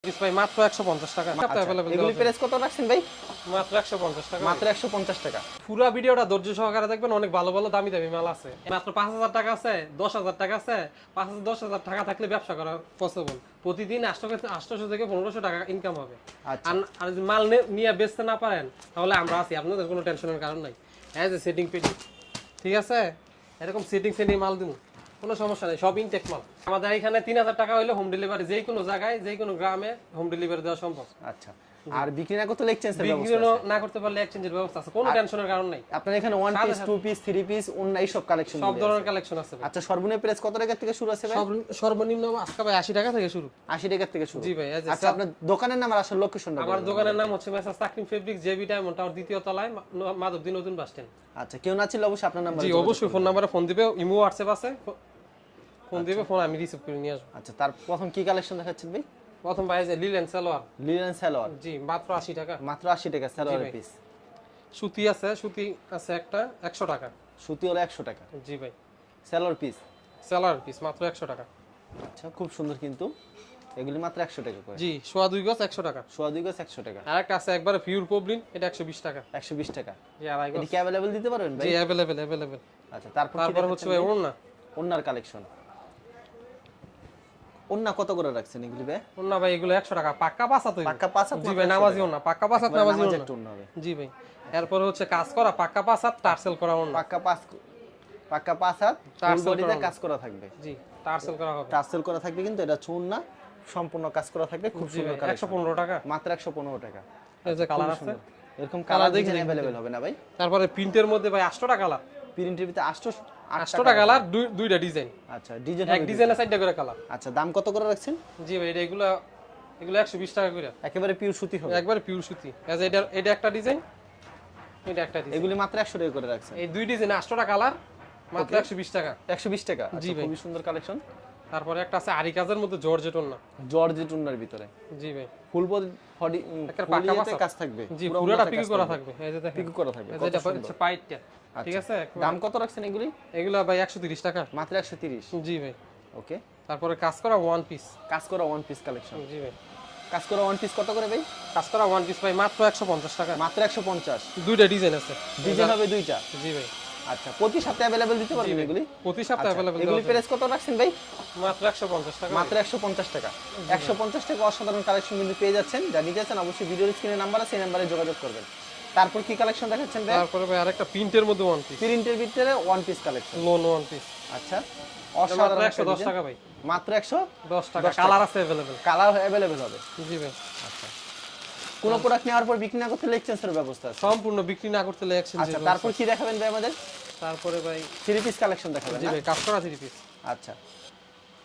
ভাই মাত্র 150 টাকা। এগুলি প্রাইস কত রাখছেন ভাই? মাত্র 150 টাকা। মাত্র 150 টাকা। পুরো ভিডিওটা ধৈর্য সহকারে দেখবেন, অনেক ভালো ভালো দামি দামি মাল আছে। মাত্র 5000 টাকা আছে, 10000 টাকা আছে। 5000 10000 টাকা থাকলে ব্যবসা করা পসিবল। প্রতিদিন 800 থেকে 1500 টাকা ইনকাম হবে। আচ্ছা। আর যদি মাল নিয়ে বেচতে না পারেন তাহলে আমরা আছি, আপনাদের কোনো টেনশনের কারণ নাই। এজ এ সেটিং পেডি, ঠিক আছে, এরকম সেটিং মাল দিব, কোনো সমস্যা নেই, সব ইনটেক মাল। আমাদের এখানে 3000 টাকা হইলে হোম ডেলিভারি, যে কোনো জায়গায় যে কোনো গ্রামে হোম ডেলিভারি দেওয়া সম্ভব। আচ্ছা, আর বিক্রি না করতে এক্সচেঞ্জের বিক্রি ব্যবস্থা আছে? না করতে পারলে এক্সচেঞ্জের ব্যবস্থা আছে, কোনো টেনশনের কারণ নাই। আপনার এখানে 1 পিস 2 পিস 3 পিস অন্য এই সব কালেকশন সব ধরনের কালেকশন আছে। আচ্ছা, সর্বনিম্ন প্রাইস কত টাকা থেকে শুরু আছে ভাই? সর্বনিম্ন আজকে ভাই 80 টাকা থেকে শুরু। 80 টাকা থেকে শুরু। জি ভাই। আচ্ছা, আপনার দোকানের নাম আর আসল লোকেশনটা? আমার দোকানের নাম হচ্ছে messrs Takrim fabric, JB diamond tower, দ্বিতীয় তলায়, মাধবদী নতুন বাস স্ট্যান্ড। আচ্ছা, কেউ না ছিল অবশ্যই আপনার নাম্বার? জি অবশ্যই, ফোন নাম্বারে ফোন দিবে, ইমো হোয়াটসঅ্যাপ আছে, ফোন দিবে, ফোন আমি রিসিভ করে নিয়ে আসবো। আচ্ছা, তার প্রথম কি কালেকশন দেখাচ্ছেন ভাই? প্রথম ভাই যে লিলেন সালোয়ার। লিনেন সালোয়ার? জি মাত্র 80 টাকা। মাত্র 80 টাকা সালোয়ার পিস। সুতি আছে, সুতি আছে একটা 100 টাকা। সুতি হলো 100 টাকা। জি ভাই। সালোয়ার পিস? সালোয়ার পিস মাত্র 100 টাকা। আচ্ছা, খুব সুন্দর কিন্তু এগুলি মাত্র 100 টাকা করে। জি, সোয়া 2 গজ 100 টাকা। সোয়া 2 গজ 100 টাকা। আর একটা আছে একবারে পিওর পবলিন, এটা 120 টাকা। 120 টাকা। জি আড়াই গজ। এটা কি अवेलेबल দিতে পারবেন ভাই? জি अवेलेबल। আচ্ছা, তারপর হচ্ছে ভাই ওন্না। ওন্নার কালেকশন। ওন্না কত করে রাখছেন এগুলি ভাই? ওন্না ভাই এগুলো 100 টাকা পাক্কা পাঁচা তো। পাক্কা পাঁচা? জি ভাই, নামাজি ওন্না, পাক্কা পাঁচা নামাজি ওন্না হবে। জি ভাই। এরপর হচ্ছে কাজ করা পাক্কা পাঁচা, টার্সেল করা ওন্না। পাক্কা পাঁচা ফুল বডিতে কাজ করা থাকবে। জি, টার্সেল করা হবে। টার্সেল করা থাকবে, কিন্তু এটা ওন্না সম্পূর্ণ কাজ করা থাকবে। খুব সুন্দর কালেকশন। 115 টাকা। মাত্র 115 টাকা। এই যে কালার আছে, এরকম কালার দেখে अवेलेबल হবে না ভাই? তারপরে প্রিন্টের মধ্যে ভাই 8 টাকা কালার। প্রিন্টের ভিতরে 8 টাকা কালার, দুইটা ডিজাইন। আচ্ছা, ডিজাইন এক ডিজাইনে 4টা করে কালার। আচ্ছা, দাম কত করে রাখছেন? জি ভাই, এগুলো 120 টাকা করে। একেবারে পিওর সুতি হবে? একবারে পিওর সুতি। এটা একটা ডিজাইন, এটা একটা ডিজাইন। এগুলি মাত্র 100 টাকা করে রাখছেন? এই দুই ডিজাইনে 8 টাকা কালার, মাত্র 120 টাকা। 120 টাকা। জি ভাই, খুবই সুন্দর কালেকশন। তারপরে একটা আছে আরি কাজের মধ্যে জর্জেট ওন্না। জর্জেট ওন্নার ভিতরে? জি ভাই। ফুল বডি একটা পাকা ফুলিতে কাজ থাকবে? জি, পুরোটা পিকো করা থাকবে। এই যে দেখেন, পিকো করা থাকবে। এটা হচ্ছে পাইটটা, ঠিক আছে। দাম কত রাখছেন এগুলি? এগুলা ভাই 130 টাকা। মাত্র 130? জি ভাই। ওকে। তারপরে কাজ করা ওয়ান পিস। কাজ করা ওয়ান পিস কালেকশন? জি ভাই। কাজ করা ওয়ান পিস কত করে ভাই? কাজ করা ওয়ান পিস ভাই মাত্র 150 টাকা। মাত্র 150? দুইটা ডিজাইন আছে। ডিজাইন হবে দুইটা? জি ভাই। আচ্ছা, প্রতি সপ্তাহে अवेलेबल দিতে পারবেন এগুলি? প্রতি সপ্তাহে अवेलेबल। এগুলি প্রাইস কত রাখছেন ভাই? মাত্র 150 টাকা। মাত্র 150 টাকা। 150 টাকা অসাধারণ কালেকশন কিন্তু পেয়ে যাচ্ছেন। যা নিতে চান অবশ্যই ভিডিওর স্ক্রিনে নাম্বার আছে, সেই নম্বরে যোগাযোগ করবেন। তারপর কি কালেকশন দেখাচ্ছেন ভাই? তারপরে ভাই আরেকটা প্রিন্টের মধ্যে ওয়ান পিস। প্রিন্টের ভিতরে one piece collection? Loan one piece. আচ্ছা, অসাধারণ। 110 টাকা ভাই। মাত্র 110 টাকা। কালার আছে अवेलेबल। কালার अवेलेबल হবে? জি ভাই। আচ্ছা, কোন প্রোডাক্ট নেওয়ার পর বিক্রি না করতে এক্সচেঞ্জের ব্যবস্থা আছে? সম্পূর্ণ বিক্রি না করতে এক্সচেঞ্জ। আচ্ছা, তারপর কি দেখাবেন ভাই আমাদের? তারপরে ভাই 3 পিস কালেকশন দেখাবেন? জি ভাই, কাজ করা 3 পিস। আচ্ছা,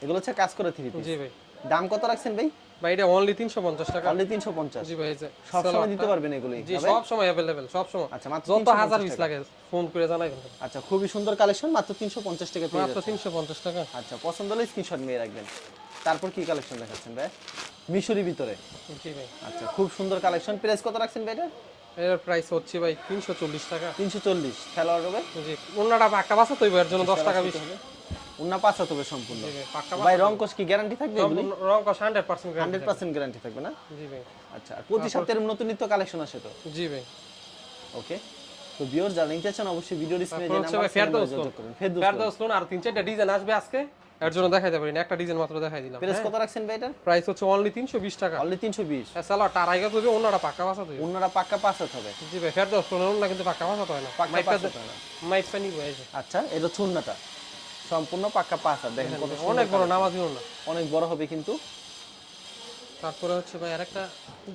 এগুলো হচ্ছে কাজ করা 3 পিস? জি ভাই। দাম কত রাখছেন ভাই? ভাই এটা অনলি 350 টাকা। অনলি 350? জি ভাই। এই যে সব সময় দিতে পারবেন এগুলি? জি, সব সময় अवेलेबल, সব সময়। আচ্ছা, মাত্র যত হাজার পিস লাগে ফোন করে জানাবেন। আচ্ছা, খুবই সুন্দর কালেকশন, মাত্র 350 টাকা পেয়ে মাত্র যাচ্ছেন। 350 টাকা। আচ্ছা, পছন্দ হলে স্ক্রিনশট নিয়ে রাখবেন। তারপর কি কালেকশন দেখাচ্ছেন ভাই? মিশরি ভিতরে? জি ভাই। আচ্ছা, খুব সুন্দর কালেকশন। প্রাইস কত রাখছেন ভাই এটা? এর প্রাইস হচ্ছে ভাই 340 টাকা। 340? খেলোয়াড় হবে? জি, ওন্নাটা পাক্কা বাসা তো, এর জন্য 10 টাকা বেশি হবে। উন্না পাঁচ হবে সম্পূর্ণ? জি ভাই, পাক্কা ভাই রং কোশ কি গ্যারান্টি থাকবে এগুলি? রং কোশ 100% গ্যারান্টি। 100% গ্যারান্টি থাকবে না? জি ভাই। আচ্ছা, আর প্রতি সপ্তাহে নতুন নিত্য কালেকশন আসে তো? জি ভাই। ওকে। তো ভিউয়ার যারা নিতে চান অবশ্যই ভিডিওর স্ক্রিনে যে নাম্বার আছে যোগাযোগ করুন। ফেরদৌস লোন আর 3-4টা ডিজাইন আসবে আজকে, এর জন্য দেখাইতে পারি না, একটা ডিজাইন মাত্র দেখাই দিলাম। প্রাইস কত রাখছেন ভাই এটা? প্রাইস হচ্ছে অনলি 320 টাকা। অনলি 320? সালোয়ার টারাইগা হবে, ওন্নাটা পাক্কা বাসা হবে। উন্নাটা পাক্কা পাঁচ হবে? জি ভাই, ফেরদৌস লোন ওন্না কিন্তু পাক্কা বাসা হয় না, পাক্কা পাঁচ হয় না? মাইক পানি হয়। আচ্ছা, এটা চুন্নাটা সম্পূর্ণ পাক্কা পাঁচ দেখেন কত অনেক বড় নামাজি ওন্না, অনেক বড় হবে কিন্তু। তারপরে হচ্ছে ভাই আরেকটা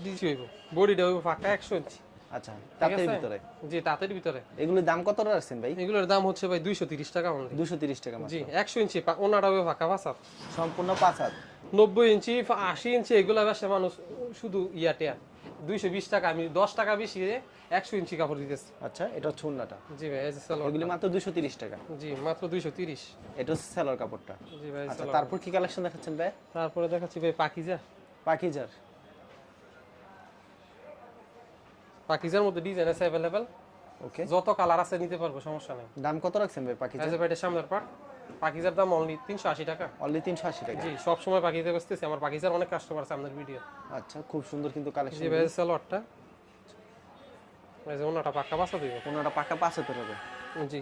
ডিজি হইব, বডিটা হইব পাক্কা 100 ইঞ্চি। আচ্ছা, তাতের ভিতরে? জি, তাতের ভিতরে। এগুলোর দাম কত রাখছেন ভাই? এগুলোর দাম হচ্ছে ভাই 230 টাকা অনলি। 230 টাকা মাত্র? জি, 100 ইঞ্চি ওন্নাটা হবে পাক্কা বাসা সম্পূর্ণ পাঁচ হাত? 90 ইঞ্চি 80 ইঞ্চি এগুলা বেশি মানুষ শুধু ইয়াটা 220 টাকা, আমি 10 টাকা বেশি 100 ইঞ্চি কাপড় দিতেছি। আচ্ছা, এটা হচ্ছে উন্নাটা? জি ভাই। এই যে সালোয়ার, এগুলি মাত্র 230 টাকা? জি মাত্র 230। এটা হচ্ছে সালোয়ার কাপড়টা? জি ভাই। আচ্ছা, তারপর কি কালেকশন দেখাচ্ছেন ভাই? তারপরে দেখাচ্ছি ভাই পাকিজার? পাকিজার মধ্যে ডিজাইন আছে अवेलेबल। ওকে, যত কালার আছে নিতে পারবো, সমস্যা নাই। দাম কত রাখছেন ভাই পাকিজার? এই যে ভাই এটা সামনের পার্ট, পাকিজার দাম অনলি 380 টাকা। অনলি 380 টাকা। জি, সব সময় পাকিজা বেচতেছি, আমার পাকিজার অনেক কাস্টমার আছে আপনার ভিডিও। আচ্ছা, খুব সুন্দর কিন্তু কালেকশন। জি ভাই, সালোয়ারটা এই যে ওনাটা পাক্কা বাসা দিবে। ওনাটা পাক্কা 75 হবে। জি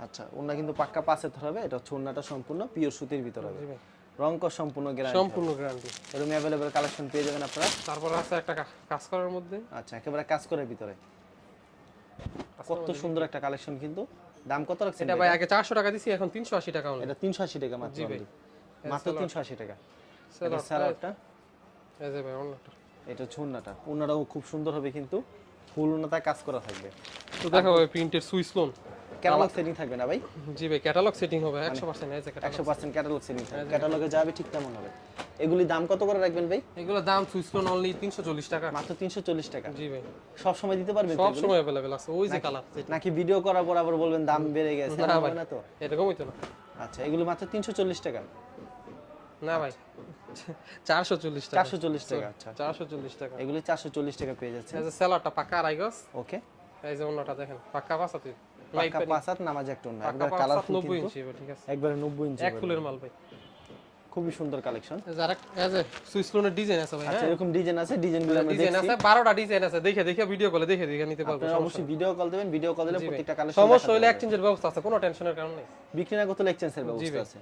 আচ্ছা, ওনা কিন্তু পাক্কা 75 হবে। এটা হচ্ছে ওনাটা সম্পূর্ণ পিওর সুতির ভিতর হবে। জি ভাই, রং কস সম্পূর্ণ গ্যারান্টি। সম্পূর্ণ গ্যারান্টি। এরকম अवेलेबल কালেকশন পেয়ে যাবেন আপনারা। তারপর আছে একটা কাজ করার মধ্যে। আচ্ছা, একেবারে কাজ করে ভিতরে। কত সুন্দর একটা কালেকশন কিন্তু। দাম কত রাখছেন? এটা ভাই আগে 400 টাকা দিছি, এখন 380 টাকা অনলি। এটা 380 টাকা মাত্র। জি ভাই, মাত্র 380 টাকা। এটা সালোয়ারটা সালোয়ারটা, এই যে ভাই ওনাটা। এটা হচ্ছে ওনাটা। ওনাটাও খুব সুন্দর হবে কিন্তু, ফুল ওনাতে কাজ করা থাকবে। তো দেখো ভাই, প্রিন্টের সুইস লোন ক্যাটালগ সেটিং থাকবে না ভাই? জি ভাই, ক্যাটালগ সেটিং হবে 100%। এই যে ক্যাটালগ 100% ক্যাটালগ সেটিং থাকবে। ক্যাটালগে যাবে ঠিক তেমন হবে। এগুলি দাম কত করে রাখবেন ভাই? এগুলোর দাম সুইস লোন অনলি 340 টাকা। মাত্র 340 টাকা। জি ভাই, সব সময় দিতে পারবেন তো সব এগুলি? সময় अवेलेबल আছে। ওই যে কালার নাকি ভিডিও করার পর আবার বলবেন দাম বেড়ে গেছে? না হবে ভাই, না তো? এরকম হইতো না। আচ্ছা, এগুলো মাত্র 340 টাকা। না ভাই, 440 টাকা। 440 টাকা। আচ্ছা, 440 টাকা। এগুলি 440 টাকা পেয়ে যাচ্ছে। এই যে সালোয়ারটা পাক্কা আড়াই গজ। ওকে, এই যে ওনাটা দেখেন পাক্কা বাসাতে। পাক্কা 5 নামাজ একটা না, পাক্কা একবার কালারফুল 90 কিন্তু, ইঞ্চি হবে, ঠিক আছে। একবারে 90 ইঞ্চি এক ফুলের মাল ভাই। খুবই সুন্দর কালেকশন। এই যে আরেক এই যে সুইস লোনের ডিজাইন আছে ভাই। আচ্ছা, হ্যাঁ, এরকম ডিজাইন আছে, ডিজাইনগুলো আমরা ডিজাইন দেখছি। আছে 12টা ডিজাইন আছে। দেখে দেখে ভিডিও কলে দেখে দেখে নিতে পারবো। আপনারা অবশ্যই ভিডিও কল দিবেন, ভিডিও কল দিলে প্রত্যেকটা কালেকশন সমস্যা হলে এক্সচেঞ্জের ব্যবস্থা আছে, কোনো টেনশনের কারণ নেই। বিক্রি না করতে এক্সচেঞ্জের ব্যবস্থা আছে।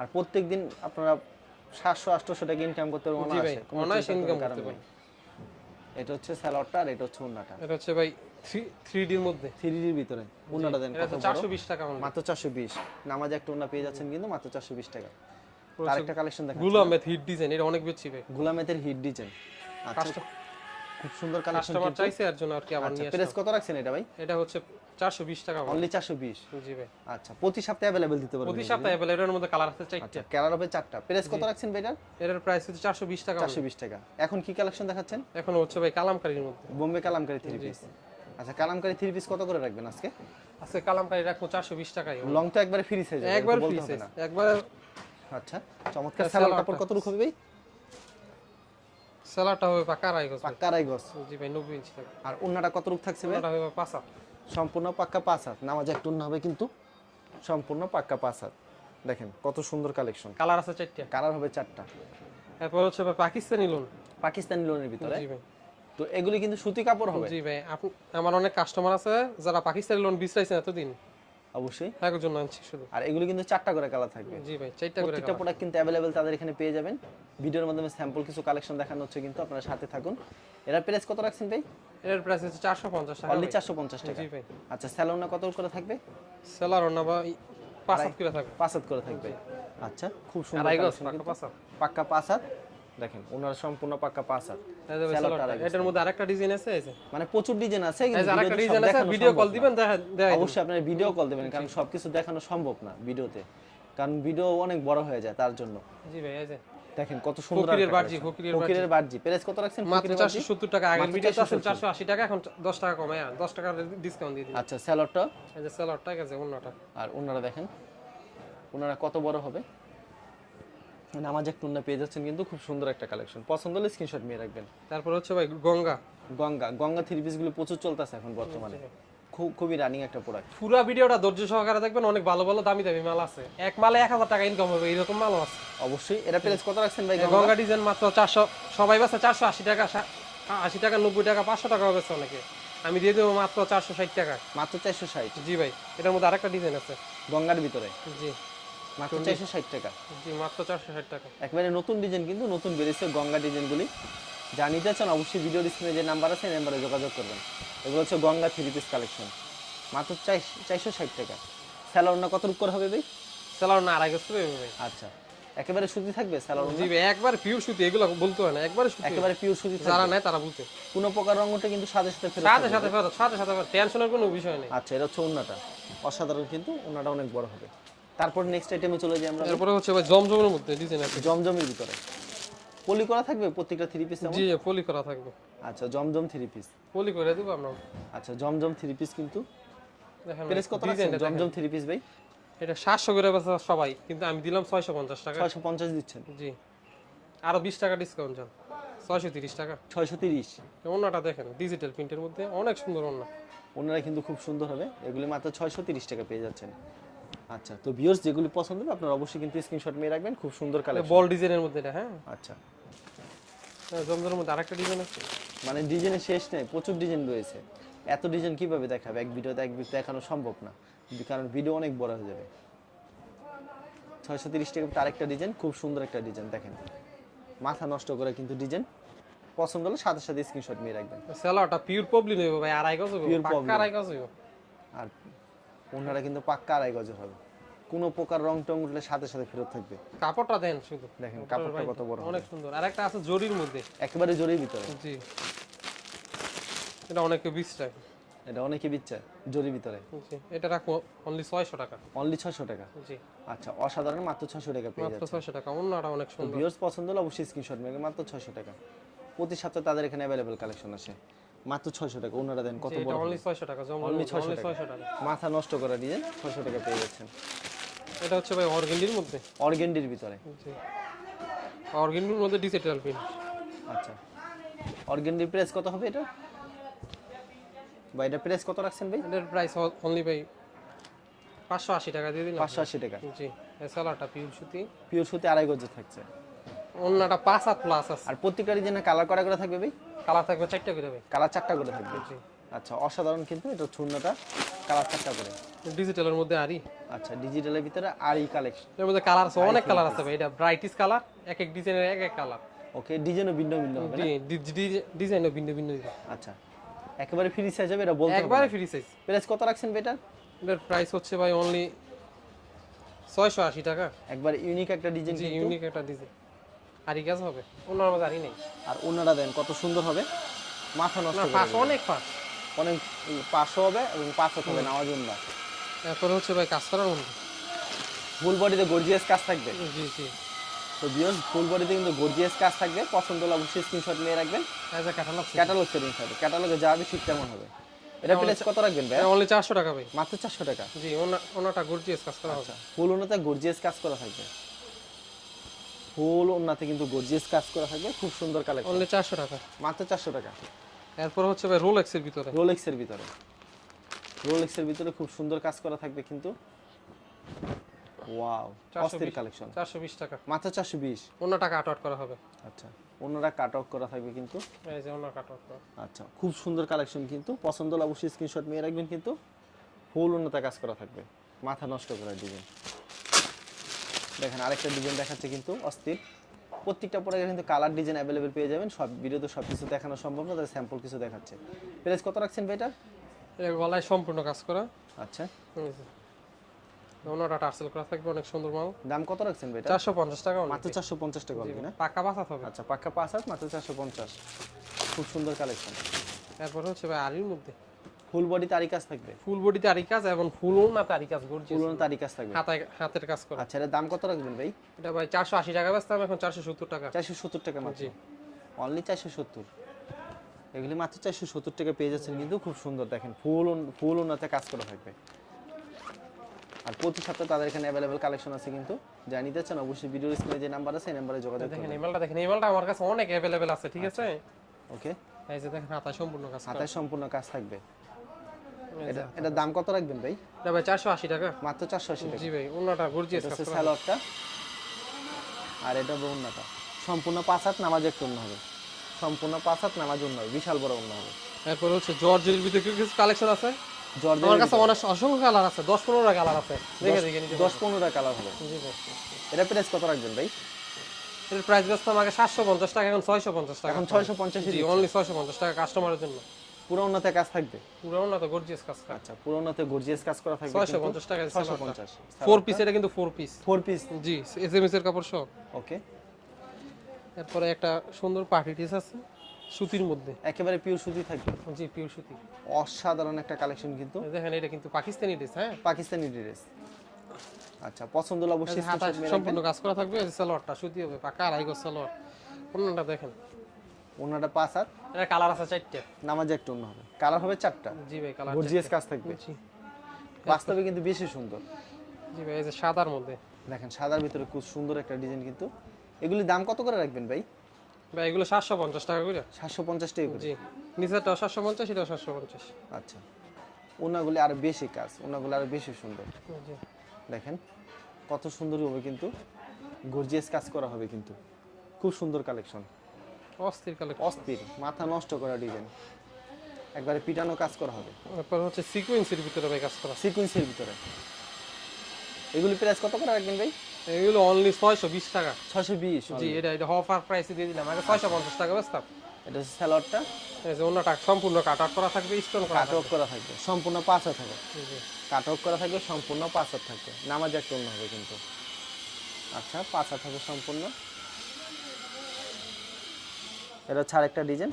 আর প্রত্যেকদিন আপনারা 700-800 টাকা ইনকাম করতে পারবেন জি ভাই, অনায়াসে। অনায়াসে ইনকাম করতে পারবেন। এটা হচ্ছে সালোয়ারটা আর এটা হচ্ছে ওন্নাটা। এটা হচ্ছে ভাই 3D এর মধ্যে। 3D এর ভিতরে ওন্নাটা দেন এটা কত তো বড়? 420 টাকা অনলি। মাত্র 420। নামাজে একটা ওন্না পেয়ে যাচ্ছেন কিন্তু মাত্র 420 টাকা। আরেকটা কালেকশন দেখাচ্ছি। গুলামের হিট ডিজাইন, এটা অনেক বেশি ভাই। গুলামেতের হিট ডিজাইন। আচ্ছা, খুব সুন্দর কালেকশন। কাস্টমার চাইছে এর জন্য আর কি আবার নিয়ে প্রাইস কত রাখছেন এটা ভাই? এটা হচ্ছে 420 টাকা অনলি 420। জি ভাই, আচ্ছা, প্রতি সপ্তাহে अवेलेबल দিতে পারবেন? প্রতি সপ্তাহে अवेलेबल। এর মধ্যে কালার আছে 4টা। কালার হবে 4টা। প্রাইস কত রাখছেন ভাই এটা? এর প্রাইস হচ্ছে 420 টাকা। 420 টাকা। এখন কি কালেকশন দেখাচ্ছেন? এখন হচ্ছে ভাই কালামকারীর মধ্যে। বোম্বে কালামকারী 3 পিস। আচ্ছা, কালামকারী 3 পিস কত করে রাখবেন আজকে? আজকে কালামকারী রাখবো 420 টাকায়। লং তো একবারে ফ্রি সাইজ, একবার ফ্রি সাইজ, একবার। আচ্ছা, চমৎকার। সালোয়ার কাপড় কত রূপ হবে ভাই? সালোয়ারটা হবে পাকা আড়াই গজ। পাক্কা আড়াই গজ। জি ভাই, 90 ইঞ্চি থাকবে। আর ওন্নাটা কত রূপ থাকছে ভাই? এটা হবে 5 হাত। সম্পূর্ণ পাক্কা 5 হাত। নামাজ একটা ওন্না হবে কিন্তু সম্পূর্ণ পাক্কা 5 হাত। দেখেন কত সুন্দর কালেকশন। কালার আছে 4টা। কালার হবে 4টা। এরপর হচ্ছে ভাই পাকিস্তানি লোন। পাকিস্তানি লোনের ভিতরে। জি ভাই, তো এগুলি কিন্তু সুতি কাপড় হবে। জি ভাই, আমার অনেক কাস্টমার আছে যারা পাকিস্তানি লোন বিছরাইছেন এতদিন, অবশ্যই। তার জন্য আনছি শুধু। আর এগুলি কিন্তু 4টা করে কালার থাকবে। জি ভাই, 4টা করে প্রত্যেকটা প্রোডাক্ট কিন্তু अवेलेबल তাদের এখানে পেয়ে যাবেন। ভিডিওর মাধ্যমে স্যাম্পল কিছু কালেকশন দেখানো হচ্ছে কিন্তু আপনারা সাথে থাকুন। এর প্রাইস কত রাখছেন ভাই? এর প্রাইস হচ্ছে 450 টাকা। অনলি 450 টাকা। জি ভাই, আচ্ছা, স্যালোনা কত করে থাকবে? সেলার না ভাই 5 হাত করে থাকবে। 5 হাত করে থাকবে। আচ্ছা, খুব সুন্দর আড়াই গজ কালেকশন পাকা কিন্তু। 5 হাত। পাক্কা 5 হাত। দেখেন ওনার সম্পূর্ণ পাক্কা 5 হাত। এই যে ভাই সেলারটা, এটার মধ্যে আরেকটা ডিজাইন আছে। এই যে মানে প্রচুর ডিজাইন আছে, এই যে আরেকটা ডিজাইন আছে, ভিডিও কল দিবেন দেখাই। অবশ্যই আপনারা ভিডিও কল দিবেন, কারণ সবকিছু দেখানো সম্ভব না ভিডিওতে, কারণ ভিডিও অনেক বড় হয়ে যায় তার জন্য। জি ভাই, এই যে দেখেন কত সুন্দর ফকিরের একটা বার্জি, collection। ফকিরের বার্জি। প্রাইস কত রাখছেন? মাত্র 470 টাকা। আগের মাত্র ভিডিওতে আসলে 470 480 টাকা, এখন 10 টাকা কমায় 10 টাকা ডিসকাউন্ট দিয়ে দিই। আচ্ছা, স্যালোডটা এই যে সেলারটা গেছে অন্যটা। আর ওনারা দেখেন ওনারা কত বড় হবে। নামাজ এক টুন্না পেয়ে যাচ্ছেন কিন্তু খুব সুন্দর একটা কালেকশন। পছন্দ হলে স্ক্রিনশট নিয়ে রাখবেন। তারপর হচ্ছে ভাই গঙ্গা। গঙ্গা 3 পিস গুলো প্রচুর চলতেছে এখন বর্তমানে, খুবই রানিং একটা প্রোডাক্ট। পুরো ভিডিওটা ধৈর্য সহকারে দেখবেন, অনেক ভালো ভালো দামি দামি মাল আছে। এক মালে 1000 টাকা ইনকাম হবে, এরকম মালও আছে। অবশ্যই। এটা প্রাইস কত রাখছেন ভাই? গঙ্গা ডিজাইন মাত্র 400, সবাই বেচে 480 টাকা, 80 টাকা, 90 টাকা, 500 টাকা বেচে অনেকে। আমি দিয়ে দেবো মাত্র 460 টাকা। মাত্র 460। জি ভাই, এটার মধ্যে আরেকটা ডিজাইন আছে গঙ্গার ভিতরে জি। মাত্র 460 টাকা। জি, মাত্র 460 টাকা। একবারে নতুন ডিজাইন কিন্তু, নতুন বেরিয়েছে গঙ্গা ডিজাইনগুলি। যা নিতে চান অবশ্যই ভিডিও স্ক্রিনে যে নাম্বার আছে এই নাম্বারে যোগাযোগ করবেন। এগুলো হচ্ছে গঙ্গা 3 পিস কালেকশন। মাত্র 460 টাকা। স্যালোনা কত রূপ করে হবে ভাই? সেলার না আড়াই গজ হবে ভাই। আচ্ছা, একেবারে সুতি থাকবে স্যালোনা? জি ভাই, একবার পিওর সুতি, এগুলো বলতে হয় না, একবারে সুতি। একেবারে পিওর সুতি যারা থাকবে। নেয় তারা বলতে কোনো প্রকার রঙটা কিন্তু সাথে সাথে ফেরত সাথে থাকবে। সাথে টেনশনের কোনো বিষয় নেই। আচ্ছা, এটা হচ্ছে ওন্নাটা। অসাধারণ কিন্তু, ওন্নাটা অনেক বড় হবে। তারপর নেক্সট আইটেমে চলে যাই আমরা। এরপরে হচ্ছে ভাই জমজমের মধ্যে ডিজাইন আছে। জমজমের ভিতরে পলি করা থাকবে প্রত্যেকটা 3 পিস? জি, পলি করা থাকবে। আচ্ছা, জমজম 3 পিস। পলি করে দেবো আমরা। আচ্ছা, জমজম 3 পিস কিন্তু। দেখেন প্রাইস কত রাখছেন জমজম 3 পিস ভাই? এটা 700 করে বেচা সবাই, কিন্তু আমি দিলাম 650 টাকা। 650 দিচ্ছেন? জি, আরো 20 টাকা ডিসকাউন্ট যান, 630 টাকা। 630। ওন্নাটা দেখেন ডিজিটাল প্রিন্টের মধ্যে অনেক সুন্দর ওন্না। ওনারা কিন্তু খুব সুন্দর হবে। এগুলি মাত্র 630 টাকা পেয়ে যাচ্ছেন। আচ্ছা, তো ভিউয়ার্স যেগুলি পছন্দ হবে আপনারা অবশ্যই কিন্তু স্ক্রিনশট নিয়ে রাখবেন, খুব সুন্দর কালেকশন। বল ডিজাইনের মধ্যে এটা, হ্যাঁ আচ্ছা, জমজমের মধ্যে আরেকটা ডিজাইন আছে। মানে ডিজাইনের শেষ নেই, প্রচুর ডিজাইন রয়েছে। এত ডিজাইন কিভাবে দেখাবে এক ভিডিওতে দেখানো সম্ভব না, কারণ ভিডিও অনেক বড় হয়ে যাবে। 630 টাকা আরেকটা ডিজাইন, খুব সুন্দর একটা ডিজাইন দেখেন, মাথা নষ্ট করে কিন্তু ডিজাইন। পছন্দ হলে সাথে সাথে স্ক্রিনশট নিয়ে রাখবেন। সেলারটা পিওর পবলিন হইব ভাই, আড়াই গজ হইব, Pure পাক্কা poplin। আড়াই গজ হইব। আর ওনারা কিন্তু পাক্কা আড়াই গজের হবে, কোনো প্রকার রং টং উঠলে সাথে সাথে ফেরত থাকবে। কাপড়টা দেন শুধু, দেখেন কাপড়টা কত বড়, অনেক সুন্দর। আর একটা আছে জরির মধ্যে, একেবারে জরির ভিতরে। জি এটা অনেকে 20 টাকা, এটা অনেকে বিচ্ছে জরির ভিতরে। জি এটা রাখো অনলি 600 টাকা। অনলি 600 টাকা। জি আচ্ছা, অসাধারণ, মাত্র 600 টাকা পেয়ে মাত্র যাচ্ছে। 600 টাকা, অন্যটা অনেক সুন্দর। ভিউয়ার্স পছন্দ হলে অবশ্যই স্ক্রিনশট নেবেন, মাত্র 600 টাকা। প্রতি সপ্তাহে তাদের এখানে অ্যাভেলেবল কালেকশন আছে, মাত্র 600 টাকা। ওনারা দেন কত জি, এটা বড়, অনলি 600 টাকা, জমজম অনলি অনলি 600 টাকা। 600 টাকা। মাথা নষ্ট করা ডিজাইন 600 টাকা পেয়ে যাচ্ছেন। এটা হচ্ছে ভাই অর্গেন্ডির মধ্যে, অর্গেন্ডির ভিতরে। জি অর্গেন্ডির মধ্যে ডিজিটাল প্রিন্ট। আচ্ছা, অর্গেন্ডির প্রাইস কত হবে এটা ভাই? এটা প্রাইস কত রাখছেন ভাই? এটার প্রাইস অনলি ভাই 580 টাকা দিয়ে দিলাম। 580 টাকা। জি এই সেলারটা পিওর সুতি, পিওর সুতি আড়াই গজ থাকছে। অন্যটা 5 হাত প্লাস আছে। আর প্রত্যেকটা ডিজাইনে কালার করে থাকবে ভাই? কালার থাকবে 4টা করে ভাই। কালার 4টা করে থাকবে। জি আচ্ছা, অসাধারণ কিন্তু এটা চূর্ণটা কালার 4টা করে। ডিজিটালের মধ্যে আরি, আচ্ছা, ডিজিটালের ভিতরে আর এই কালেকশন। এর মধ্যে কালার আছে, অনেক কালার আছে ভাই। এটা ব্রাইটিশ কালার, এক এক ডিজাইনের এক এক কালার। ওকে, ডিজাইনও ভিন্ন ভিন্ন হবে না? ডিজাইনও ভিন্ন ভিন্ন দিবে। আচ্ছা, একেবারে ফ্রি সাইজ হবে এটা বলতে হবে একবারে না। Free size. প্রাইস কত রাখছেন বেটার? এটার প্রাইস হচ্ছে ভাই অনলি 680 টাকা। একবার ইউনিক একটা ডিজাইন জি কিন্তু। ইউনিক একটা ডিজাইন, আরি কাজ হবে, অন্যর মধ্যে আরি নেই। আর ওনারা দেন কত সুন্দর হবে, মাথা নষ্ট না করে পাঁচ, দেবে। অনেক পাঁচ। অনেক 500 হবে এবং 500 হবে নামাজ জন্য। তারপরে হচ্ছে ভাই কাজ করার মধ্যে, ফুল বডিতে গর্জিয়াস কাজ থাকবে। জি জি তো ভিউয়ার্স, ফুল বডিতে কিন্তু গর্জিয়াস কাজ থাকবে। পছন্দ হলে অবশ্যই স্ক্রিনশট নিয়ে রাখবেন। As a catalogue. Catalogue setting হবে, ক্যাটালগে যা হবে ঠিক তেমন হবে। এটা প্রাইস কত রাখবেন ভাই? অনলি 400 টাকা ভাই। মাত্র 400 টাকা। জি ওনাটা গর্জিয়াস কাজ করা হবে। ফুল ওনাতে গর্জিয়াস কাজ করা থাকবে, ফুল ওনাতে কিন্তু গর্জিয়াস কাজ করা থাকবে, খুব সুন্দর কালেকশন। অনলি 400 টাকা। মাত্র 400 টাকা। এরপর হচ্ছে ভাই রোলেক্সের ভিতরে, রোলেক্সের ভিতরে, রোলেক্সের ভিতরে খুব সুন্দর কাজ করা থাকবে কিন্তু। ওয়াও, অস্থির কালেকশন। 420 টাকা। মাত্র 420। ওনাটা কাট আউট করা হবে। আচ্ছা, ওনারা কাট অফ করা থাকবে কিন্তু। এই যে ওনার কাট আউট করা। আচ্ছা, খুব সুন্দর কালেকশন কিন্তু। পছন্দ হলে অবশ্যই স্ক্রিনশট নিয়ে রাখবেন কিন্তু। ফুল ওনাতে কাজ করা থাকবে, মাথা নষ্ট করা ডিজাইন। দেখেন আরেকটা ডিজাইন দেখাচ্ছে কিন্তু অস্থির। প্রত্যেকটা প্রোডাক্টে কিন্তু কালার ডিজাইন অ্যাভেলেবেল পেয়ে যাবেন। সব ভিডিওতে সব কিছু দেখানো সম্ভব না, তাই স্যাম্পল কিছু দেখাচ্ছে। প্রাইস কত রাখছেন ভাই এটা? এর গলায় সম্পূর্ণ কাজ করা। আচ্ছা, এই যে ওনাটা টার্সেল করা থাকবে, অনেক সুন্দর মাল। দাম কত রাখছেন ভাই এটা? 450 টাকা মাত্র 450 টাকা হবে না? পাকা বাসাত হবে। আচ্ছা, পাক্কা 5 হাত, মাত্র 450। খুব সুন্দর কালেকশন। এরপর হচ্ছে ভাই আরির মধ্যে ফুল বডি তারি কাজ থাকবে, ফুল বডিতে আরি কাজ এবং ফুল ওনা তারি কাজ গর্জিয়াস। ফুল ওনা তারি কাজ থাকবে। হাতের কাজ করা। আচ্ছা, এর দাম কত রাখবেন ভাই? এটা ভাই 480 টাকা বেচতাম, এখন 470 টাকা। 470 টাকা মাত্র। জি অনলি 470। এগুলি মাত্র 470 টাকা পেয়ে যাচ্ছেন কিন্তু। খুব সুন্দর দেখেন, ফুল ওনাতে কাজ করা থাকবে। আর প্রতি সপ্তাহে তাদের এখানে অ্যাভেলেবেল কালেকশন আছে কিন্তু। যা নিতে চান অবশ্যই ভিডিওর স্ক্রিনে যে নাম্বার আছে এই নাম্বারে যোগাযোগ দেখেন করবেন। ইমেলটা, দেখেন ইমেলটা আমার কাছে অনেক अवेलेबल আছে, ঠিক আছে। ওকে, এই যে দেখেন হাতা সম্পূর্ণ কাজ করা। হাতে সম্পূর্ণ কাজ থাকবে। এই যে এটা দাম কত রাখবেন ভাই? এটা ভাই 480 টাকা। মাত্র 480 টাকা। জি ভাই ওনাটা গর্জিয়াস এটা কাজ হচ্ছে করা। সালোয়ারটা, আর এটা হবে ওন্নাটা। সম্পূর্ণ 5 হাত নামাজ একটা ওন্না হবে, সম্পূর্ণ 5 হাত নামাজ ওন্না হবে, বিশাল বড় ওন্না হবে। এরপর হচ্ছে জর্জের ভিতরে কিছু কালেকশন আছে। জর্জের আমার কাছে অনেক অসংখ্য কালার আছে, 10-15টা কালার আছে। দেখে দেখে নিতে 10-15টা কালার হবে। জি ভাই। এটা প্রাইস কত রাখবেন ভাই? এর প্রাইস বেচতাম আগে 750 টাকা, এখন 650 টাকা। এখন 650 জি অনলি 650 টাকা কাস্টমারের জন্য। পুরো ওন্নাতে কাজ থাকবে। পুরো ওনা তো গর্জিয়াস কাজ করা। আচ্ছা, পুরো ওন্নাতে গর্জিয়াস কাজ করা থাকবে। 650 টাকা 650। 4 পিস, এটা কিন্তু 4 পিস। 4 পিস। জি এসএমএস এর কাপড় সহ। ওকে, এরপরে একটা সুন্দর পার্টি ড্রেস আছে সুতির মধ্যে। একেবারে পিওর সুতি থাকবে। জি পিওর সুতি। অসাধারণ একটা কালেকশন কিন্তু। এই দেখেন এটা কিন্তু পাকিস্তানি ড্রেস, হ্যাঁ। পাকিস্তানি ড্রেস। আচ্ছা, পছন্দ হলে অবশ্যই হাতা স্ক্রিনশট নিয়ে সম্পূর্ণ কাজ করা থাকবে। এই যে সালোয়ারটা সুতি হবে, পাকা আড়াই গজ সালোয়ার। ওনাটা দেখেন, ওনাটা 5 হাত, এটা কালার আছে 4টা। নামাজে একটা ওন্না হবে, কালার হবে 4টা। জি ভাই কালার গর্জিয়াস কাজ থাকবে। জি বাস্তবে কিন্তু বেশি সুন্দর। জি ভাই এই যে সাদার মধ্যে। দেখেন সাদার ভিতরে খুব সুন্দর একটা ডিজাইন কিন্তু। এগুলি দাম কত করে রাখবেন ভাই? ভাই এগুলো 750 টাকা করে। 750 টাকা করে। জি নিচেরটা 750, এটাও 750। আচ্ছা, ওনাগুলি আরো বেশি কাজ, ওনাগুলি আরো বেশি সুন্দর। জি দেখেন কত সুন্দর হবে, কিন্তু গর্জিয়াস কাজ করা হবে, কিন্তু খুব সুন্দর কালেকশন, অস্থির কালেকশন। অস্থির, মাথা নষ্ট করা ডিজাইন, একবারে পিটানো কাজ করা হবে, তারপর হচ্ছে সিকোয়েন্সের ভিতরে ভাই কাজ করা। সিকোয়েন্সের ভিতরে। এগুলি প্রাইস কত করে রাখবেন ভাই? এগুলো অনলি 620 টাকা। 620। জি, এটা অফার প্রাইসে দিয়ে দিলাম, আগে 650 টাকা বেচতাম। এটা হচ্ছে সালোয়ারটা, এই যে অন্যটা সম্পূর্ণ কাট আউট করা থাকবে, স্টোন করা কাটওয়ার্ক করা থাকবে, সম্পূর্ণ 5 হাত থাকবে, থাকবে। জি, কাটওয়ার্ক করা থাকবে, সম্পূর্ণ 5 হাত থাকবে, নামাজ একটা অন্য হবে কিন্তু। আচ্ছা, 5 হাত হবে সম্পূর্ণ। এটা হচ্ছে আরেকটা ডিজাইন।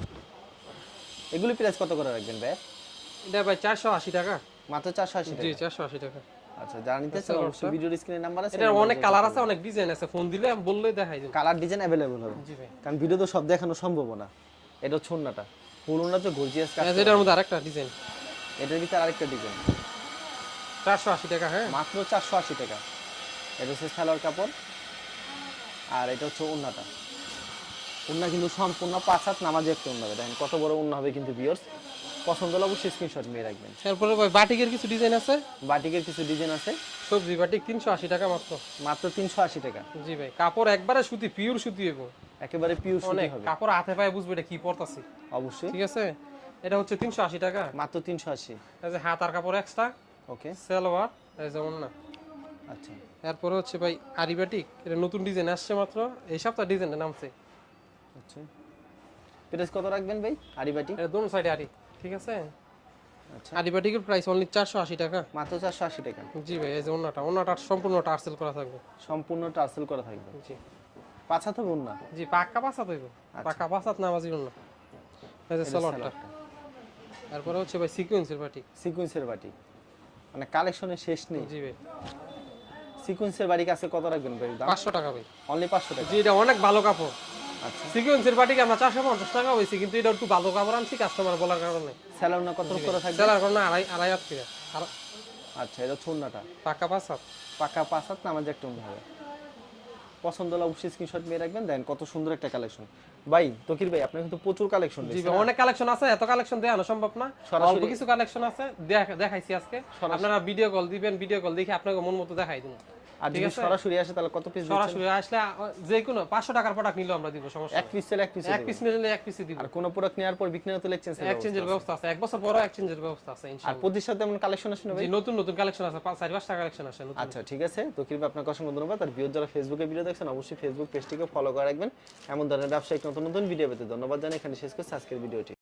এগুলি প্রাইস কত করে রাখবেন ভাই? এটা ভাই 480 টাকা। মাত্র 480 জি, টাকা। 480 টাকা। আচ্ছা, যারা নিতে চান অবশ্যই ভিডিওর স্ক্রিনে নাম্বার আছে, এটা অনেক কালার আছে, অনেক ডিজাইন আছে, ফোন দিলে আমি বললেই দেখাই দেব। কালার ডিজাইন अवेलेबल হবে। জি ভাই। কারণ ভিডিও তো সব দেখানো সম্ভব না। এটা হচ্ছে ওন্নাটা, পুরোটা তো গর্জিয়াস কাজ। এটার মধ্যে আরেকটা ডিজাইন, এটার ভিতরে আরেকটা ডিজাইন, 480 টাকা। হ্যাঁ, মাত্র 480 টাকা। এটা হচ্ছে সালোয়ার কাপড়, আর এটা হচ্ছে ওন্নাটা। ওন্না কিন্তু সম্পূর্ণ 5 হাত নামাজে একটা ওন্না হবে, দেখেন কত বড় ওন্না হবে কিন্তু ভিউয়ার্স। পছন্দ হলে অবশ্যই স্ক্রিনশট নিয়ে রাখবেন। তারপরে ভাই বাটিকের কিছু ডিজাইন আছে, বাটিকের কিছু ডিজাইন আছে, সবজি বাটিক 380 টাকা মাত্র। মাত্র 380 টাকা। জি ভাই, কাপড় একবারে সুতি, পিওর সুতি এবং একেবারে পিওর সুতি অনেক হবে, কাপড় হাতে পায়ে বুঝবে এটা কি পরতাছি। অবশ্যই। ঠিক আছে, এটা হচ্ছে 380 টাকা। মাত্র 380। এই যে হাতার কাপড় এক্সট্রা, ওকে, সালোয়ার, এই যেমন না। আচ্ছা, এরপরে হচ্ছে ভাই আরি বাটিক, এটা নতুন ডিজাইন আসছে মাত্র এই সপ্তাহ, ডিজাইনটা নামছে। আচ্ছা। প্রাইস কত রাখবেন ভাই আরি বাটি? এটা দোনো সাইডে আরি। ঠিক আছে, আচ্ছা, আরি বাটিকের প্রাইস অনলি 480 টাকা। মাত্র 480 টাকা। জি ভাই, এই যে ওন্নাটা সম্পূর্ণ টার্সেল করা থাকবে। সম্পূর্ণ টার্সেল করা থাকবে, জি 5 হাত হবে ওন্না। জি, পাক্কা পাঁচাত হইব, পাক্কা পাঁচাত নামাজি না। এই যে সালোয়ারটা। তারপরে হচ্ছে ভাই সিকোয়েন্সের বাটিক। সিকোয়েন্সের বাটি, মানে কালেকশনের শেষ নেই। জি ভাই, সিকোয়েন্সের বাটি কাছে কত রাখবেন ভাই দাম? 500 টাকা ভাই। অনলি 500 টাকা। জি, এটা অনেক ভালো কাপড়। আচ্ছা, সিকোয়েন্সের বাটিকে আমরা 450 টাকা হয়েছে, কিন্তু এটা একটু ভালো কাপড় আনছি কাস্টমার বলার কারণে। স্যালোর না কত করে থাকবে? সেলার কারণে আড়াই হাত করে। আর আচ্ছা, এটা ওন্নাটা পাক্কা পাঁচাত। পাকা 5 হাত নামাজে একটা ওন্না হবে। পছন্দ হলে অবশ্যই স্ক্রিনশট নিয়ে রাখবেন। দেন কত সুন্দর একটা কালেকশন ভাই। তকির ভাই, আপনার কিন্তু প্রচুর কালেকশন জি রয়েছে। ভাই, অনেক কালেকশন আছে, এত কালেকশন দেখানো সম্ভব না। অল্প কিছু কালেকশন আছে, দেখাইছি আজকে। আপনারা ভিডিও কল দিবেন, ভিডিও কল দেখে আপনাকে মন মতো দেখাই দেবো। আর যদি সরাসরি আসে তাহলে কত পিস দিচ্ছেন? সরাসরি আসলে যে কোনো 500 টাকার প্রোডাক্ট নিলেও আমরা দিব, সমস্যা এক পিস সেল এক পিস এক পিস নিলে এক পিসই দিব। আর কোন প্রোডাক্ট নেওয়ার পর বিক্রি না হলে এক্সচেঞ্জের ব্যবস্থা আছে, এক বছর পরে এক্সচেঞ্জের ব্যবস্থা আছে আর ইনশাআল্লাহ। প্রতিষ্ঠান তেমন কালেকশন আসে না ভাই? জি, নতুন নতুন কালেকশন আছে, 4-5টা কালেকশন আছে নতুন। আচ্ছা, ঠিক আছে। তকির ভাই, আপনাকে অসংখ্য ধন্যবাদ। আর ভিউয়ার যারা ফেসবুকে ভিডিও দেখছেন অবশ্যই ফেসবুক পেজটিকে ফলো করে রাখবেন। এমন ধরনের ব্যবসায়িক নতুন নতুন ভিডিও পেতে ধন্যবাদ জানাই। এখানে শেষ করছি আজকের ভিডিওটি।